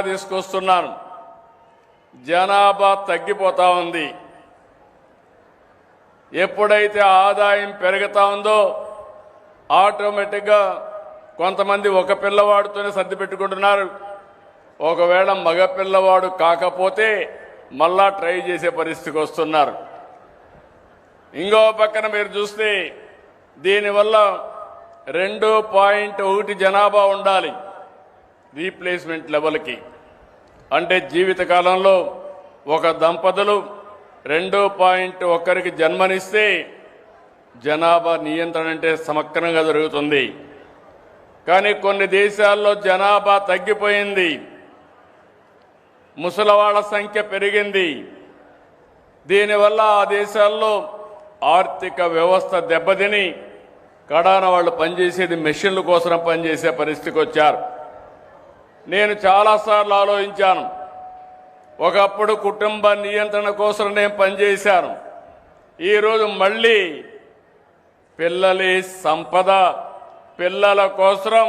తీసుకొస్తున్నాను. జనాభా తగ్గిపోతా ఉంది. ఎప్పుడైతే ఆదాయం పెరుగుతా ఉందో ఆటోమేటిక్గా కొంతమంది ఒక పిల్లవాడితోనే సర్ది పెట్టుకుంటున్నారు. ఒకవేళ మగ పిల్లవాడు కాకపోతే మళ్ళా ట్రై చేసే పరిస్థితికి వస్తున్నారు. ఇంకో పక్కన మీరు చూస్తే దీనివల్ల 2.1 జనాభా ఉండాలి రీప్లేస్మెంట్ లెవెల్కి. అంటే జీవితకాలంలో ఒక దంపతులు 2.1కి జన్మనిస్తే జనాభా నియంత్రణ అంటే సమగ్రంగా జరుగుతుంది. కానీ కొన్ని దేశాల్లో జనాభా తగ్గిపోయింది, ముసలివాళ్ల సంఖ్య పెరిగింది. దీనివల్ల ఆ దేశాల్లో ఆర్థిక వ్యవస్థ దెబ్బతిని కడాన వాళ్ళు పనిచేసేది మెషిన్ల కోసం పనిచేసే పరిస్థితికి వచ్చారు. నేను చాలాసార్లు ఆలోచించాను. ఒకప్పుడు కుటుంబ నియంత్రణ కోసం నేను పనిచేశాను. ఈరోజు మళ్ళీ పిల్లలి సంపద, పిల్లల కోసం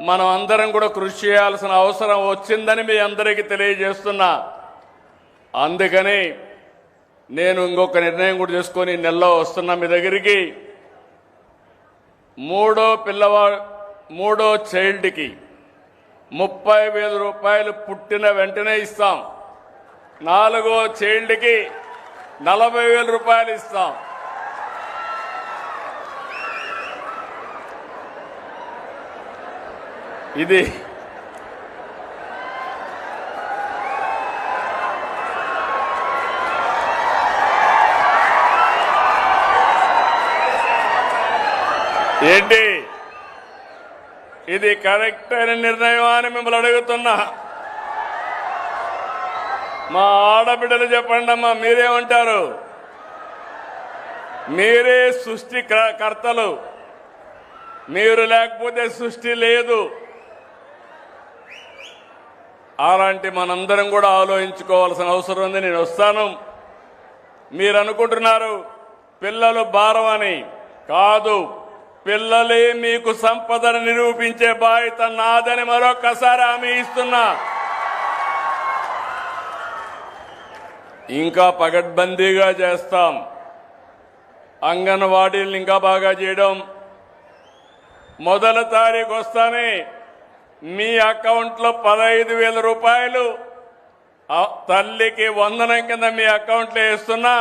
మనం అందరం కూడా కృషి చేయాల్సిన అవసరం వచ్చిందని మీ అందరికీ తెలియజేస్తున్నా. అందుకని నేను ఇంకొక నిర్ణయం కూడా చేసుకొని నెలలో వస్తున్నా మీ దగ్గరికి. మూడో చైల్డ్కి 30,000 రూపాయలు పుట్టిన వెంటనే ఇస్తాం. 4వ చైల్డ్కి 40,000 రూపాయలు ఇస్తాం. ఇది ఏంటి, ఇది కరెక్ట్ అయిన నిర్ణయం అని మిమ్మల్ని అడుగుతున్నా. మా ఆడబిడ్డలు చెప్పండి అమ్మా, మీరేమంటారు? మీరే సృష్టి కర్తలు, మీరు లేకపోతే సృష్టి లేదు. అలాంటి మనందరం కూడా ఆలోచించుకోవాల్సిన అవసరం ఉంది. నేను వస్తాను. మీరు అనుకుంటున్నారు పిల్లలు భారం అని. కాదు, పిల్లలే మీకు సంపదను నిరూపించే బాధ్యత నాదని మరొక్కసారి హామీ ఇస్తున్నా. ఇంకా పగడ్బందీగా చేస్తాం. అంగన్వాడీలను ఇంకా బాగా చేయడం. మొదటి తారీఖు వస్తానే మీ అకౌంట్లో 15,000 రూపాయలు తల్లికి వందనం కింద మీ అకౌంట్లో వేస్తున్నా.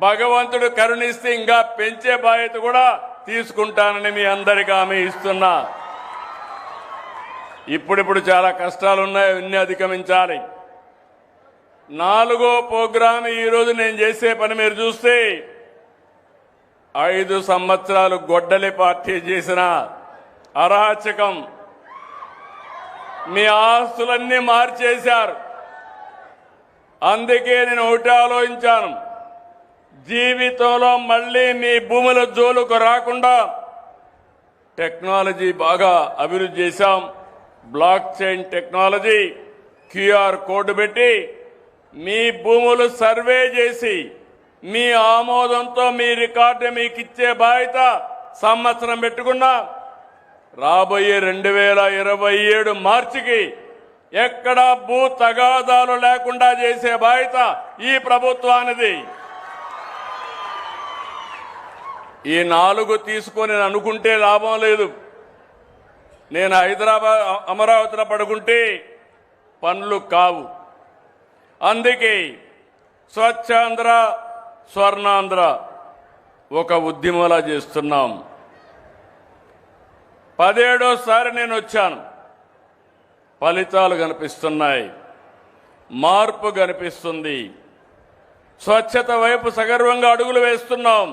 భగవంతుడు కరుణిస్తే ఇంకా పెంచే బాధ్యత కూడా తీసుకుంటానని మీ అందరికీ హామీ ఇస్తున్నా. ఇప్పుడిప్పుడు చాలా కష్టాలున్నాయి, అన్నీ అధిగమించాలి. 4వ ప్రోగ్రాం ఈరోజు నేను చేసే పని మీరు చూస్తే 5 సంవత్సరాలు గొడ్డలి పార్టీ చేసిన అరాచకం, మీ ఆస్తులన్నీ మార్చేశారు. అందుకే నేను ఒకటి ఆలోచించాను, జీవితంలో మళ్ళీ మీ భూముల జోలుకు రాకుండా టెక్నాలజీ బాగా అభివృద్ధి చేశాం. Block chain technology, QR code పెట్టి మీ భూములు సర్వే చేసి మీ ఆమోదంతో మీ రికార్డు మీకు ఇచ్చే బాధ్యత సంవత్సరం పెట్టుకున్నా. రాబోయే 2027 మార్చికి ఎక్కడా భూ తగాదాలు లేకుండా చేసే బాధ్యత ఈ ప్రభుత్వానిది. ఈ 4 తీసుకొని అనుకుంటే లాభం లేదు. నేను హైదరాబాద్ అమరావతిలో పడుకుంటే పనులు కావు. అందుకే స్వచ్ఛాంధ్ర స్వర్ణాంధ్ర ఒక ఉద్యమంలా చేస్తున్నాం. 17సారి నేను వచ్చాను. ఫలితాలు కనిపిస్తున్నాయి, మార్పు కనిపిస్తుంది. స్వచ్ఛత వైపు సగర్వంగా అడుగులు వేస్తున్నాం.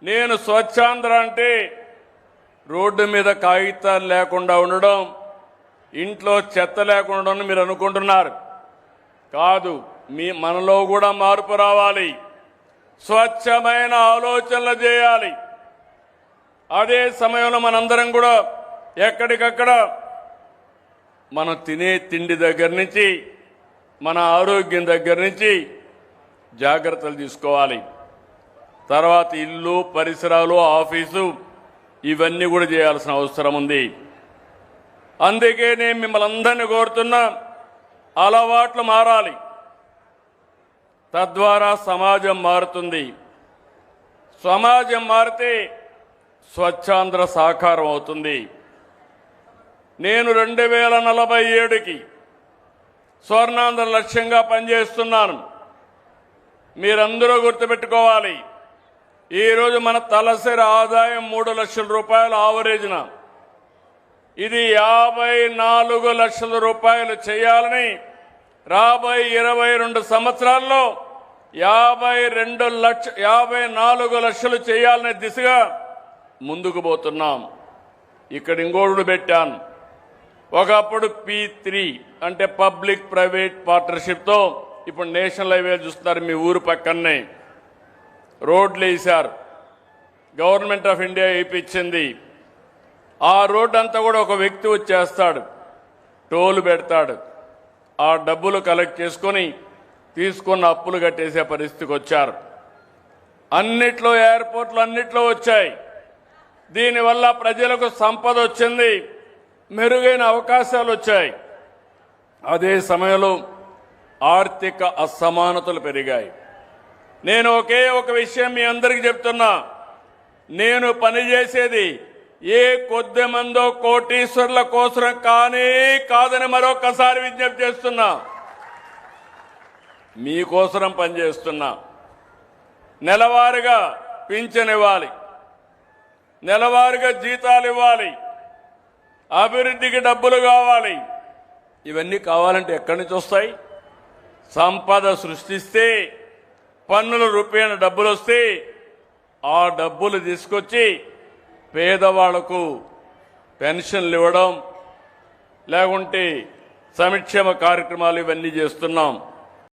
నేను స్వచ్ఛాంధ్ర అంటే రోడ్డు మీద కాగితాలు లేకుండా ఉండడం, ఇంట్లో చెత్త లేకుండా ఉండడం మీరు అనుకుంటున్నారు. కాదు, మనలో కూడా మార్పు రావాలి. స్వచ్ఛమైన ఆలోచనలు చేయాలి. అదే సమయంలో మనందరం కూడా ఎక్కడికక్కడ మనం తినే తిండి దగ్గర నుంచి మన ఆరోగ్యం దగ్గర నుంచి జాగ్రత్తలు తీసుకోవాలి. తర్వాత ఇల్లు, పరిసరాలు, ఆఫీసు ఇవన్నీ కూడా చేయాల్సిన అవసరం ఉంది. అందుకే నేను మిమ్మల్ని అందరినీ కోరుతున్నా, అలవాట్లు మారాలి. తద్వారా సమాజం మారుతుంది. సమాజం మారితే స్వచ్ఛాంధ్ర సాకారం అవుతుంది. నేను 2047కి స్వర్ణాంధ్ర లక్ష్యంగా పనిచేస్తున్నాను. మీరందరూ గుర్తుపెట్టుకోవాలి, ఈరోజు మన తలసరి ఆదాయం 3 లక్షల రూపాయలు ఆవరేజ్న. ఇది 54 లక్షల రూపాయలు చేయాలని రాబోయే 22 సంవత్సరాల్లో 54 లక్షలు చేయాలనే దిశగా ముందుకు పోతున్నాం. ఇక్కడ ఇంకోడు పెట్టాను. ఒకప్పుడు P3 అంటే పబ్లిక్ ప్రైవేట్ పార్ట్నర్షిప్తో ఇప్పుడు నేషనల్ హైవే చూస్తున్నారు. మీ ఊరు పక్కనే రోడ్లు వేశారు. గవర్నమెంట్ ఆఫ్ ఇండియా వేయించింది. ఆ రోడ్ అంతా కూడా ఒక వ్యక్తి వచ్చేస్తాడు, టోల్ పెడతాడు. ఆ డబ్బులు కలెక్ట్ చేసుకొని తీసుకున్న అప్పులు కట్టేసే పరిస్థితికి వచ్చారు. అన్నిట్లో ఎయిర్పోర్ట్లు అన్నిట్లో వచ్చాయి. దీనివల్ల ప్రజలకు సంపద వచ్చింది, మెరుగైన అవకాశాలు వచ్చాయి. అదే సమయంలో ఆర్థిక అసమానతలు పెరిగాయి. నేను ఒకే ఒక విషయం మీ అందరికీ చెప్తున్నా, నేను పనిచేసేది ఏ కొద్ది మందో కోటీశ్వర్ల కోసం కానీ కాదని మరొకసారి విజ్ఞప్తి చేస్తున్నా. మీకోసం పనిచేస్తున్నా. నెలవారీగా పింఛన్ ఇవ్వాలి, నెలవారీగా జీతాలు ఇవ్వాలి, అభివృద్ధికి డబ్బులు కావాలి. ఇవన్నీ కావాలంటే ఎక్కడి నుంచి వస్తాయి? సంపద సృష్టిస్తే, పన్నుల రూపేణ డబ్బులు వస్తే ఆ డబ్బులు తీసుకొచ్చి పేదవాళ్లకు పెన్షన్లు ఇవ్వడం, లేకుంటే సంక్షేమ కార్యక్రమాలు ఇవన్నీ చేస్తున్నాం.